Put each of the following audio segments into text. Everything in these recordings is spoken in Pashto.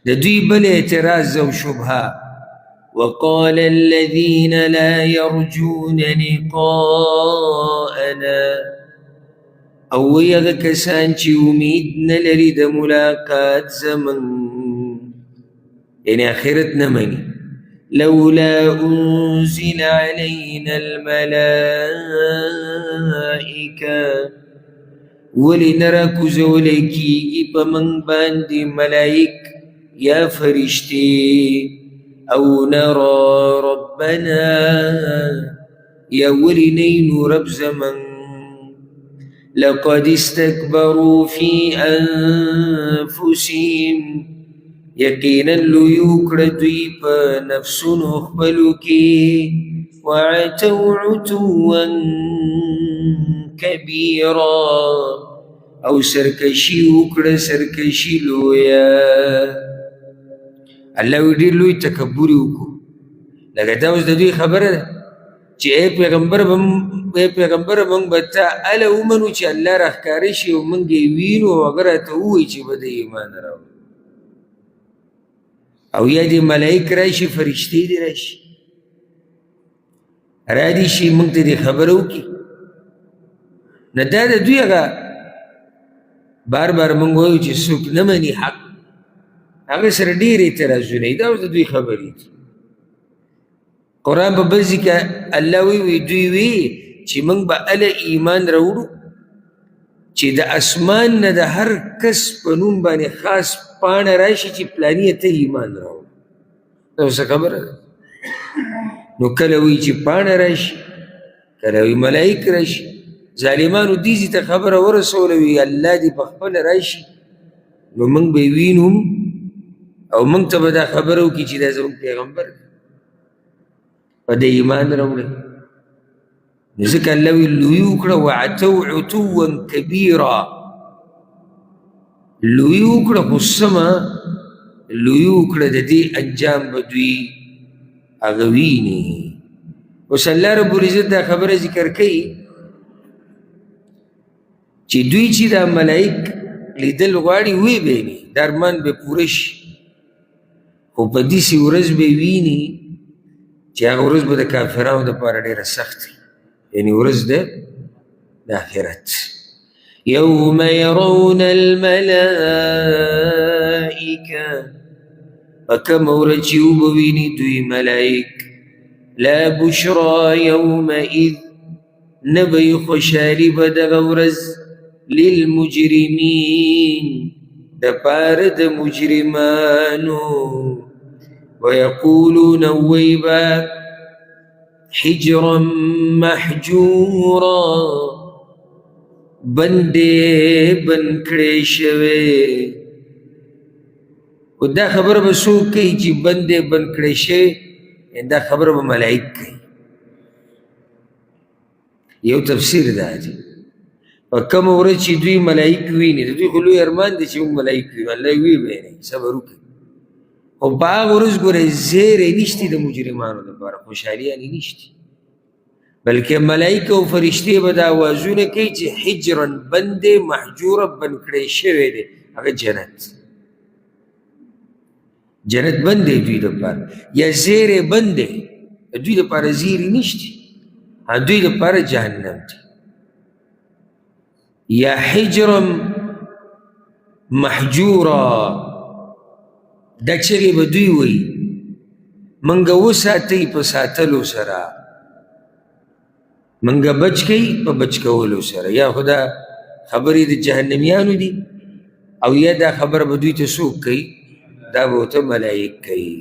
د دوی بل اعتراض او شبهه وقال الذين لا يرجون لقاءنا او وی هغه کسان چې امید نه لري د ملاقات زمن یعنی آخرت نه مني لولا انزل علينا الملائکه ولی نرا کوزولی کیږي په من باندې ملائک یا فرشتي او نرى ربنا یا ولی نینو رب زمن لقد استكبروا في انفسهم یقینا لویو کړه دوی په نفسونو خپلو کې وعتوا عتوا کبیرا او سرکشي وکړه سرکشي لویه الله وی ډېر لوی تکبر یې وکړو لکه دا اوس د دوی خبره ده چې ای پیغمبره موږ به تا هله ومنو چې الله راښکاره شي او موږ یې وینو او هغه راته ووایي چې به د ایمان راوړو او یا دې ملایک راشي فرشتې دې راشي را دې شي موږ ته دې خبره وکړي نه دا د دوی هغه بار بار موږ وایو چې څوک نه مني حق هغه سره ډېر اعتراضونه دي دا اوس د دوی خبرې دي قرآن په بل ځای کې الله وی دوی وی چې موږ به هله ایمان راوړو چې د اسمان نه د هر کس په نوم باندې خاص پاڼه راشي چې پلاني ته ایمان راوړو دا اوس خبره ده نو کله وی چې پاڼه راشي کله وی ملایک راشي ظالمانو دې ته خبره ورسوله وي الله دې په خپله راشي نو موږ به یې وینو او موږ ته به دا خبره وکړي چې دا زموږ پیغمبر دی په د ایمان راوړئ نو ځکه الله وی لوی وکړه وعتوا عتوا کبیرا لوی وکړه خو سمه لوی وکړه د دې انجام به دوی هغه ویني اوس الله رب العزت دا خبره ذکر کوي چې دوی چې دا ملائک لیدل غواړي وی ویني دا ارمان به پوره شي خو په داسې ورځ به ویني چې هغه ورځ به د کافرانو دپاره ډېره سخت وي یعنې ورځ د آخرت یوم یرون الملائکه په کومه ورځ چې وبه ویني دوی ملائک لا بشرا یومئذ نه به یې خوشحالي به دغه ورځ للمجرمین دپاره د مجرمانو ويقولون ويبا حجرا محجورا بندې بند کړې شوې او دا خبره به څوک کوي چې بندې بند کړې شوې دا خبره به ملائک کوي یو تفسیر دا دی په کومه ورځ چې دوی ملائک ویني د دوی خو لوی ارمان دی چې موږ ملائک وینو الله وی ویني صبر وکړي خو په هغه ورځ ګورئ زیری نشتی د مجرمانو دپاره خوشحالیانې نشتی بلکې ملائکه او فرشتې به دا آوازونه کوي چې حجرا بند دی محجوره بند کړی شوی دی هغه جنت جنت بند دی دوی دپاره یا زیری بند دی دوی دپاره زیری نشتی دوی دپاره جهنم دی یا حجرا محجورا دا چغې به دوی وایي منګه وساتئ په ساتلو سره منګه بچ کوي په بچ کولو سره یا خو دا خبرې د جهنمیانو دي او یا دا خبره به دوی ته څوک کوي دا به ورته ملایک کوي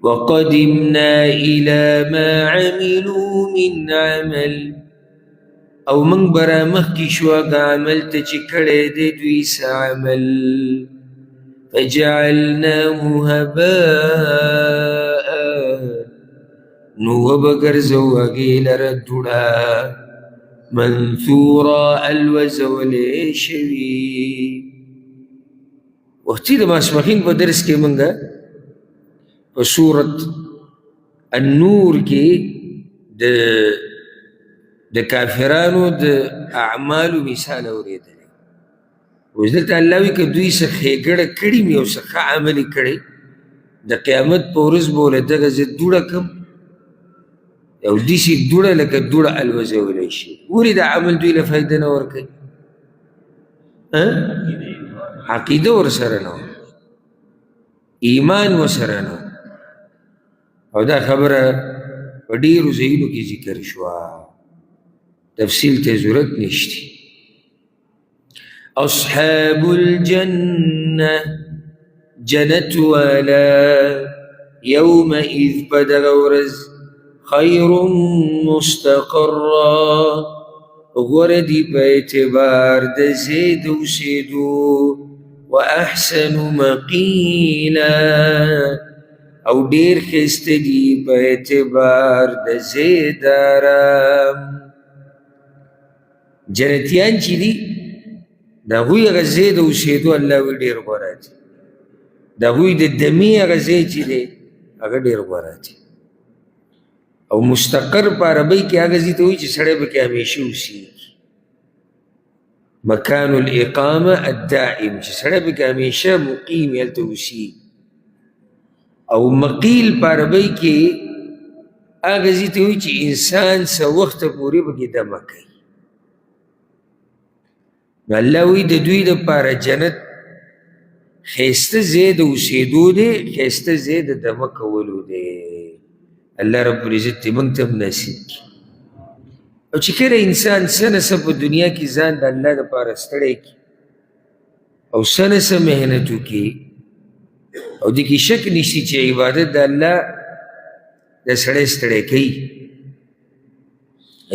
وقدمنا الى ما عملوا من عمل او موږ به رامخکې شو هغه عمل ته چې کړی دی دوی څه عمل فجعلناه هباء نو وبګرځو هغې لره دوړه منثورا الوزولې شوي وختي د ماسپښین په درس کې موږ په سورت النور کې د کافرانو د اعمالو مثال اورېدلی اوس دلته الله وایي که دوی څه ښېګړه کړي مې او څه ښه عمل یې کړی د قیامت په ورځ به ورله دغه زه دوړه کړم او داسې دوړه لکه دوړه الوځولی شي ولې دا عمل دوی له فایده نه ورکوي عقیده ورسره نه وه ایمان ورسره نه او دا خبره په ډېرو ځایونو کې ذکر شوه تفصیل ته ضرورت نشته اصحاب الجنه جنت والا یومئذ په دغه ورځ خیر مستقرا غوره دي په اعتبار د ځای د اوسېدو و احسن مقیلا او ډېر ښایسته دي په اعتبار د ځای د آرام جنتیان چې دي د هغوی هغه ځای د اوسېدو الله وایي ډېر غوره دی د هغوی د دمې هغه ځای چې دی هغه ډېر غوره دی او مستقر په عربۍ کې هغه ځای ته وایي چې سړی پکې همیشه اوسېږي مکان الاقامه الدائم چې سړی پکې همیشه مقیم هلته اوسېږي او مقیل په عربۍ کې هغه ځای ته وایي چې انسان څه وخته پورې پکې دمه کوي نو الله وایي د دوی دپاره جنت ښایسته ځای د اوسېدو دی ښایسته ځای د دمه کولو دی الله رب العزت دې موږ ته هم نصیب کړي او چې کله انسان څه نه څه په دنیا کې ځان د الله دپاره ستړی کړي او څه نه څه محنت وکړي او دې کې شک نشته چې عبادت د الله د سړی ستړی کوي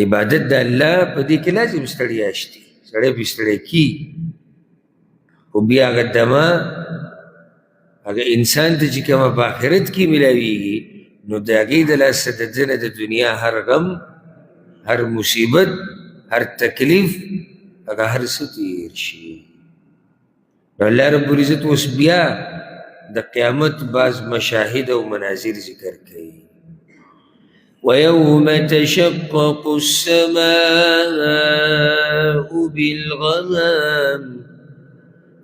عبادت د الله په دې کې لازم ستړیا شته سړی پې ستړی کي خو بیا هغه دمه هغه انسان ته چې کومه په آخرت کې میلاویږي نو د هغې د لاسه د ده نه د دنیا هر غم هر مصیبت هر تکلیف هغه هر څه تیر شي نو الله رب العزت اوس بیا د قیامت بعض مشاهد او مناظر ذکر کوي ويوم تشقق السماء بالغمام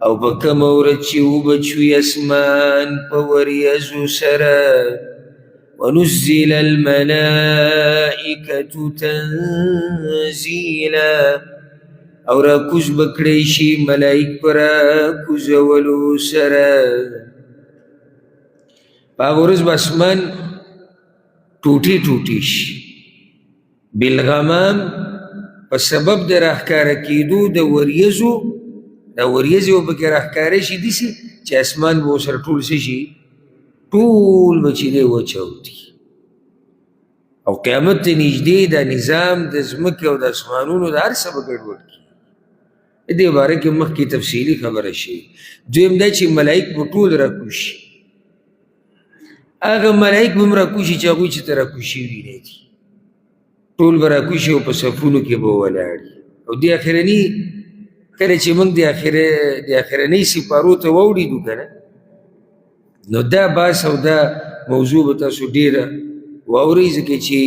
او په کومه ورځ چې وبچوي اسمان په وریځو سره ونزل الملائکة تنزیلا او راکوز بکړی شي ملائک په راکوزولو سره په هغه ورځ به اسمان ټوټې ټوټې شي بالغمام په سبب د راښکاره کېدو د وریځو دا وریځې به پکې راښکاره شي داسې چې اسمان به ورسره ټول څه شي ټول به چې دی وچاودي او قیامت ته نږدې دا نظام د ځمکې او د اسمانونو د هر څه به ګډوډ کړي د دې باره کې مخکې تفصیلي خبره شي دویم دا چې ملایک به ټول راکوز شي هغه ملایک به هم راکوز شي چې هغوی چې ته راکوز شوي نه دي ټول به راکوز شي او په صفونو کې به ولاړ او د اخرني کله چې موږ د اخرنۍ سپارو ته واوړېدو که نه نو دا بحث او دا موضوع به تاسو ډېره واورئ ځکه چې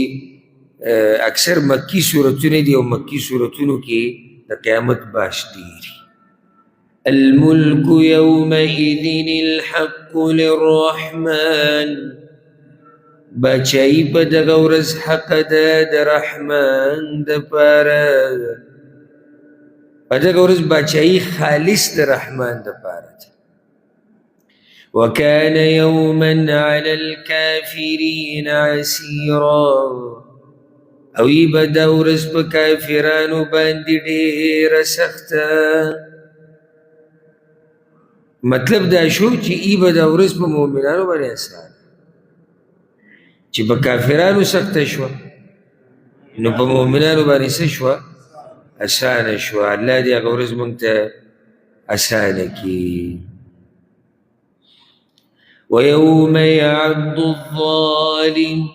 اکثر مکي صورتونه دي او مکي صورتونو کې د قیامت بحث ډېر الملك يومئذ الحق للرحمن بچایي په دغه ورځ حق ده د رحمان دپاره په دغه ورځ بچایي خالص د رحمان دپاره ده وكان يوما على الكافرين عسيرا او ای به دا ورځ په کافرانو باندې ډېره سخته مطلب دا شو چې ای به دا ورځ په مؤمنانو باندې اسان چې په کافرانو سخته شوه نو په مؤمنانو باندې څه شوه اسانه شوه الله دې هغه ورځ موږ ته اسانه کړي ويوم يعض الظالم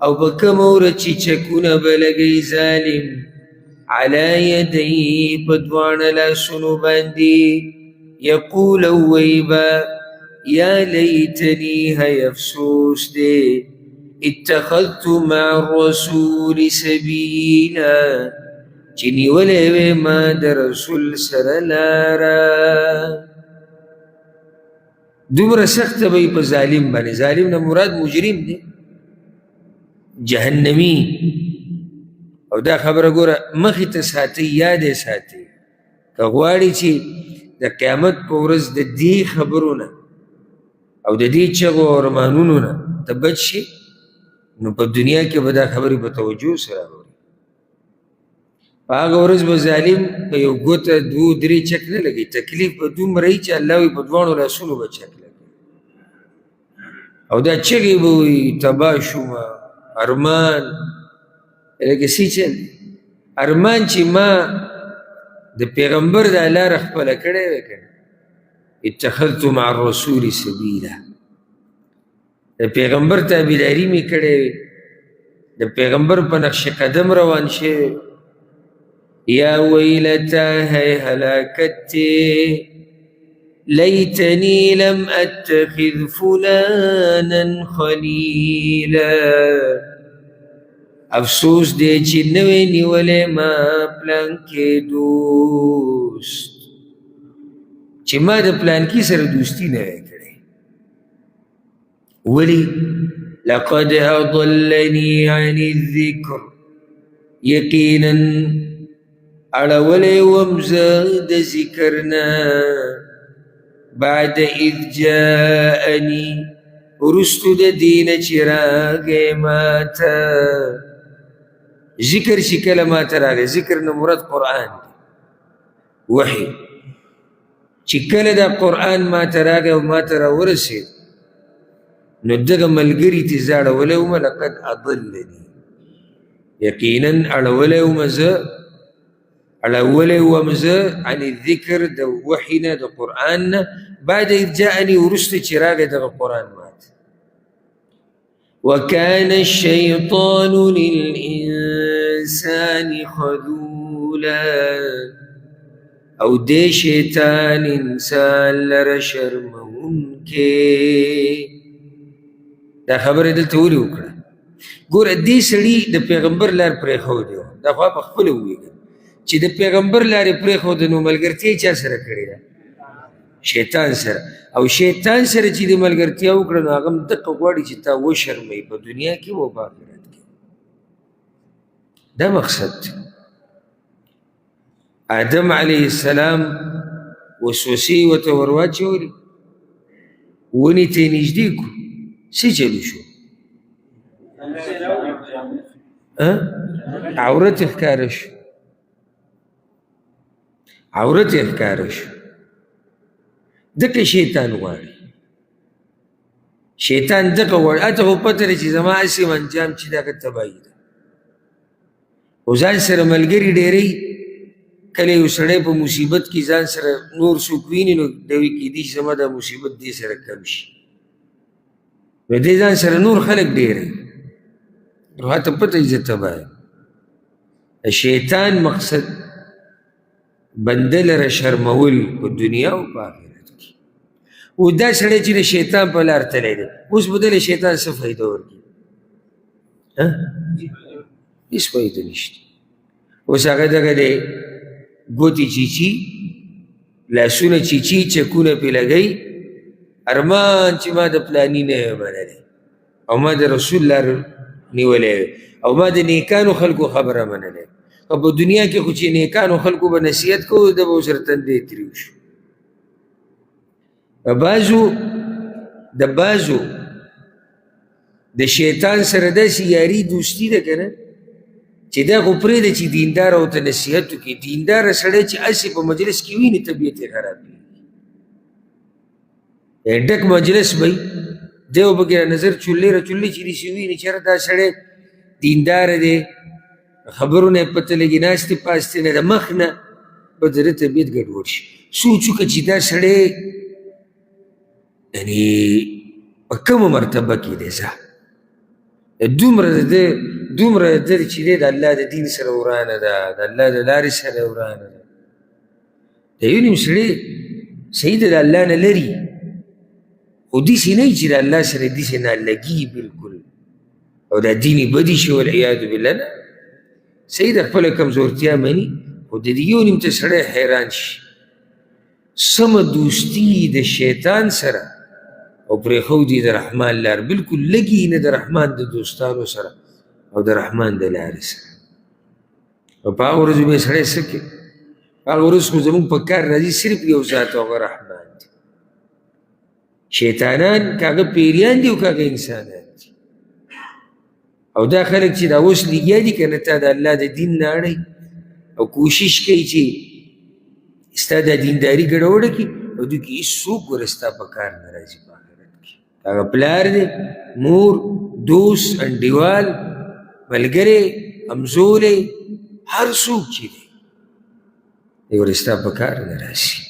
او په کومه ورځ چې چکونه به لګوي ظالم على يديه په دواړه لاسونو باندې یقول وایي به یا لیتني هی افسوس دی اتخذت مع الرسول سبیلا چې نیولې وې ما د رسول سره لاره دومره سخته به په ظالم باندې ظالم نه مراد مجرم دی جهنمی او دا خبره ګوره مخې ته ساتي یاد یې ساتي که غواړي چې د قیامت په ورځ د دې خبرو نه او د دې چغو او ارمانونو نه ته بچ شي نو په دنیا کې به دا خبرې په توجه سره اوري په هغه ورځ به ظالم په یو ګوته دوه درې چک نه لګي تکلیف به دومره وي چې الله وي په دواړو لاسونو به چک لګي او دا چغې به وي تباه شومه ارمان لکه سی چل ارمان چې ما د پیغمبر د لاره خپله کړی وی که اتخذت مع الرسول سبیلا د پیغمبر تابعداري مې کړی وی د پیغمبر په نقش قدم روان شوی یا ویلتا ہے ہلاکت لیتنی لم اتخذ فلانا خلیلا افسوس دی چې نوې نیولې ما پلان کې دوست چې ما د پلان کې سره دوستی نه وی کړې ولی لقد اضلني عن الذکر یقینا اړولې وم زه د ذکر نه بعد اذ جاءني وروستو د دین چې راغی ماته ذکر چې کله ماته راغی ذکر نه مراد قرآن دی وحی چې کله دا قرآن ماته راغی او ماته راورسېد نو دغه ملګري تې زه اړولی ومه لقد اضلني یقینا اړولی ومه زه عن الذکر د وحی نه د قرآن نه بعد اذ جاءني وروسته چې راغی دغه قرآن ماته وكان الشيطان للإنسان خذولا او دې شیطان انسان لره شرمونکی دا خبره دلته ولې وکړه ګوره دې سړي د پیغمبر لار پرېښودی و دا خو په خپله وویږي چې د پیغمبر لارې پرېښوده نو ملګرتیا چا سره کړې ده شیطان سره او شیطان سره چې د ملګرتیا وکړه نو هغه هم دقه غواړي چې تا وشرموي په دنیا کې و په آخرت کې دا مقصد دی آدم علیه السلام وسوسې ورته ور واچولې ونې ته یې نږدې کړو څه چلو شو عورت یې ښکاره شو عورت یې ښکاره شو دغه شیطان غواړي شیطان دغه غواړي اته خو پته لري چې زما هسې انجام چې دغه تباهي ده خو ځان سره ملګري ډېری کله یو سړی په مصیبت کې ځان سره نور څوک ویني نو دی وایي کیدای شي زما دا مصیبت دې سره کم شي نو دې ځان سره نور خلک ډېری نو هته پته یې زه تباه یم شیطان مقصد بنده لره شرمول په دنیا او په آخرت کې او دا سړی چې د شیطان په لار تلی دی اوس به دله شیطان څه فایده ورکړي هېڅ فایده نشته اوس هغه دغه دی ګوتې چیچي لاسونه چیچي چکونه پې لګوي ارمان چې ما د پلاني نه یم منلی او ما د رسول لار نیولی او ما د نیکانو خلکو خبره منلی او په دنیا کې خو چې نیکانو خلکو به نصیحت کوو د به ورسره تندی تریو شو د بعضو د شیطان سره داسې یاري دوستي ده که نه چې دا خو پرېږده چې دیندار ورته نصیحت وکړي دینداره سړی چې هسې په مجلس کې ویني طبیعت یې خراب کړي ډک مجلس به دی به پکې نظر چولې را چولې چې داسې ویني چېرې دا سړی دینداره دی خبرونه یې پته لګي ناستې پاستې نه د مخ نه به د ده طبیعت ګډوډ شي سوچ وکړه چې دا سړی یعنې په کومه مرتبه کې دی ځه دومره د ده چې دی د الله د دین سره ورانه ده د الله د لارې سره ورانه ده د یو نیم سړی صحیح ده د الله نه لري خو داسې نه وي چې د الله سره داسې نالګي بلکل او دا دیني بدي شي والعیاذ بالله نه صحیح د خپله کمزورتیا مني خو د دې یو نیم ته سړی حیران شي سمه دوستي د شیطان سره او پرېښودي د رحمان لار بلکل لګي نه د رحمان د دوستانو سره او د رحمان د لارې سره او په هغه ورځو به یې سړی څه کوي په هغه ورځ خو زموږ په کار راځي صرف یو ذات او هغه رحمان دی شیطانان که هغه پیریان دي او که هغه انسانان دي او دا خلک چې دا اوس لګیا دي که نه تا د الله د دین نه اړئ او کوشش کوي چې ستا دا دینداري ګډوډه کړي او دوی کې هېڅوک ورته ستا په کار نه راځي په آخرت کې هغه پلار دی مور دوست انډیوال ملګری همزولی هر څوک چې دی دی ورته ستا په کار نه راشي